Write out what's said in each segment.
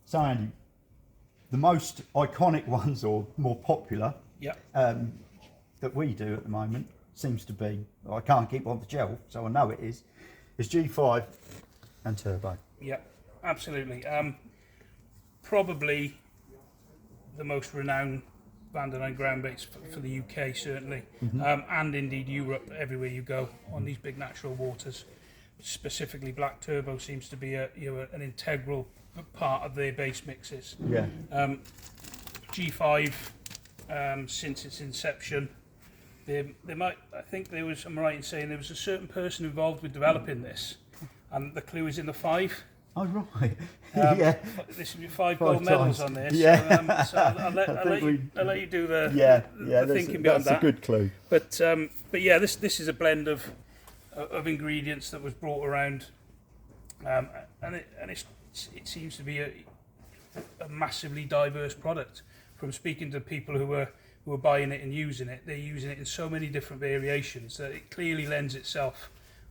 So Andy, the most iconic ones or more popular Yeah. that we do at the moment seems to be, I can't keep on the gel, so I know it is G5 and turbo. Yeah, absolutely. Probably the most renowned Van den Eynde ground baits for the UK, certainly, and indeed Europe, everywhere you go on these big natural waters. Specifically, black turbo seems to be an integral part of their base mixes. Yeah. G5, since its inception, I think there was, I'm right in saying there was a certain person involved with developing this, and the clue is in the 5. Oh right. Yeah. This will be 5 gold Times. medals on this. Yeah. So I'll let you do the Yeah. the thinking beyond That's that. a good clue. But yeah, this is a blend of ingredients that was brought around, and it seems to be a massively diverse product. From speaking to people who are buying it and using it, they're using it in so many different variations that it clearly lends itself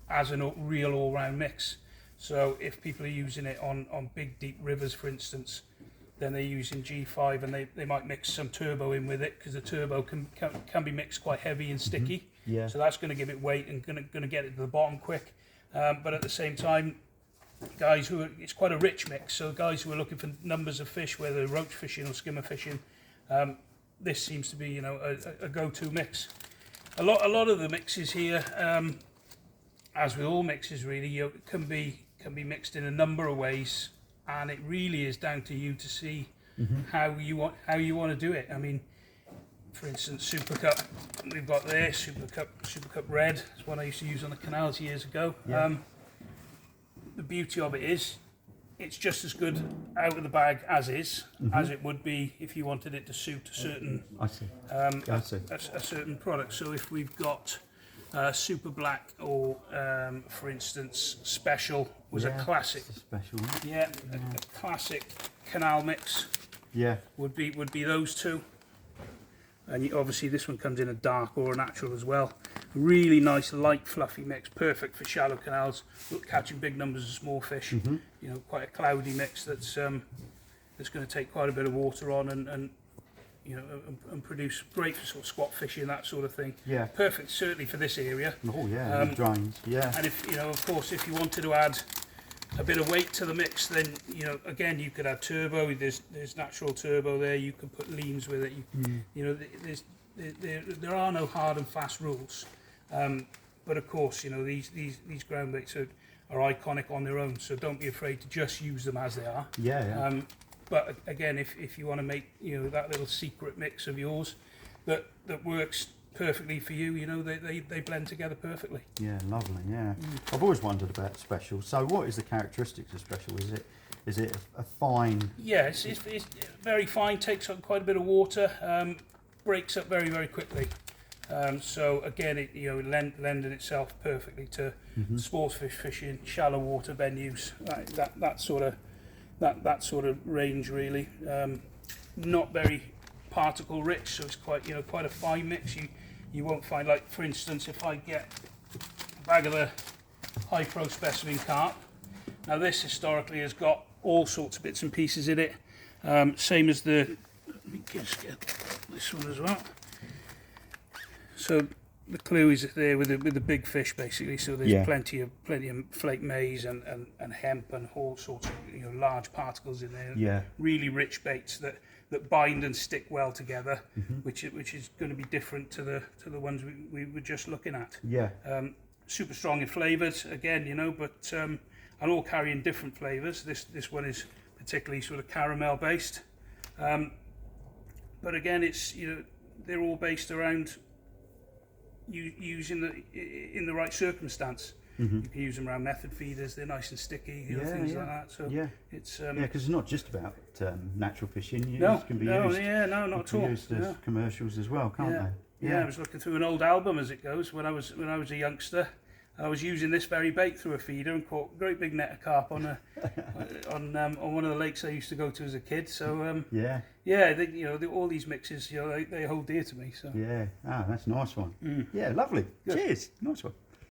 as a real all-round mix. So if people are using it on big deep rivers, for instance, then they're using G5 and they might mix some turbo in with it, because the turbo can be mixed quite heavy and sticky. Yeah. So that's going to give it weight and going to get it to the bottom quick. But at the same time, guys it's quite a rich mix. So guys who are looking for numbers of fish, whether roach fishing or skimmer fishing, this seems to be a go-to mix. A lot of the mixes here, as with all mixes really, can be mixed in a number of ways, and it really is down to you to see how you want to do it. I mean, for instance, Super Cup, we've got there, Super Cup Red. It's one I used to use on the canals years ago. Yeah. The beauty of it is, it's just as good out of the bag as is, as it would be if you wanted it to suit a certain I see. a certain product. So if we've got Super Black, or for instance Special was a classic. It's a special. Yeah, a classic canal mix Yeah. would be those two. And obviously this one comes in a dark or a natural as well. Really nice, light, fluffy mix, perfect for shallow canals, catching big numbers of small fish. Quite a cloudy mix that's going to take quite a bit of water on and produce great for sort of squat fishing, that sort of thing. Yeah. Perfect, certainly for this area. Oh yeah. Drains. Yeah. And if of course, if you wanted to add a bit of weight to the mix, then again you could add turbo. There's natural turbo there. You can put leans with it. There are no hard and fast rules, but of course these ground baits are iconic on their own. So don't be afraid to just use them as they are. Yeah. But again, if you want to make that little secret mix of yours that works perfectly for you, they blend together perfectly. Yeah, lovely. Yeah. I've always wondered about Special. So what is the characteristics of Special? Is it a fine? Yeah, it's very fine. Takes up quite a bit of water. Breaks up very, very quickly. So again, it lending itself perfectly to sports fish fishing, shallow water venues, that sort of range really. Not very particle rich, so it's quite a fine mix. You won't find, like for instance, if I get a bag of the high pro specimen carp. Now this historically has got all sorts of bits and pieces in it. Same as the. Let me just get this one as well. So the clue is there with the big fish basically. So there's plenty of flake maize and hemp and all sorts of large particles in there. Yeah. Really rich baits that bind and stick well together, which is going to be different to the ones we were just looking at. Yeah. Super strong in flavours again, but and all carrying different flavours. This one is particularly sort of caramel based, but again it's they're all based around you using in the right circumstance. You can use them around method feeders. They're nice and sticky, things like that. So it's because it's not just about natural fishing. Can be not used. at all. Used as commercials as well, can't they? Yeah, I was looking through an old album as it goes when I was a youngster. I was using this very bait through a feeder and caught a great big net of carp on one of the lakes I used to go to as a kid. So all these mixes, they hold dear to me. So that's a nice one. Yeah, lovely. Good. Cheers, nice one.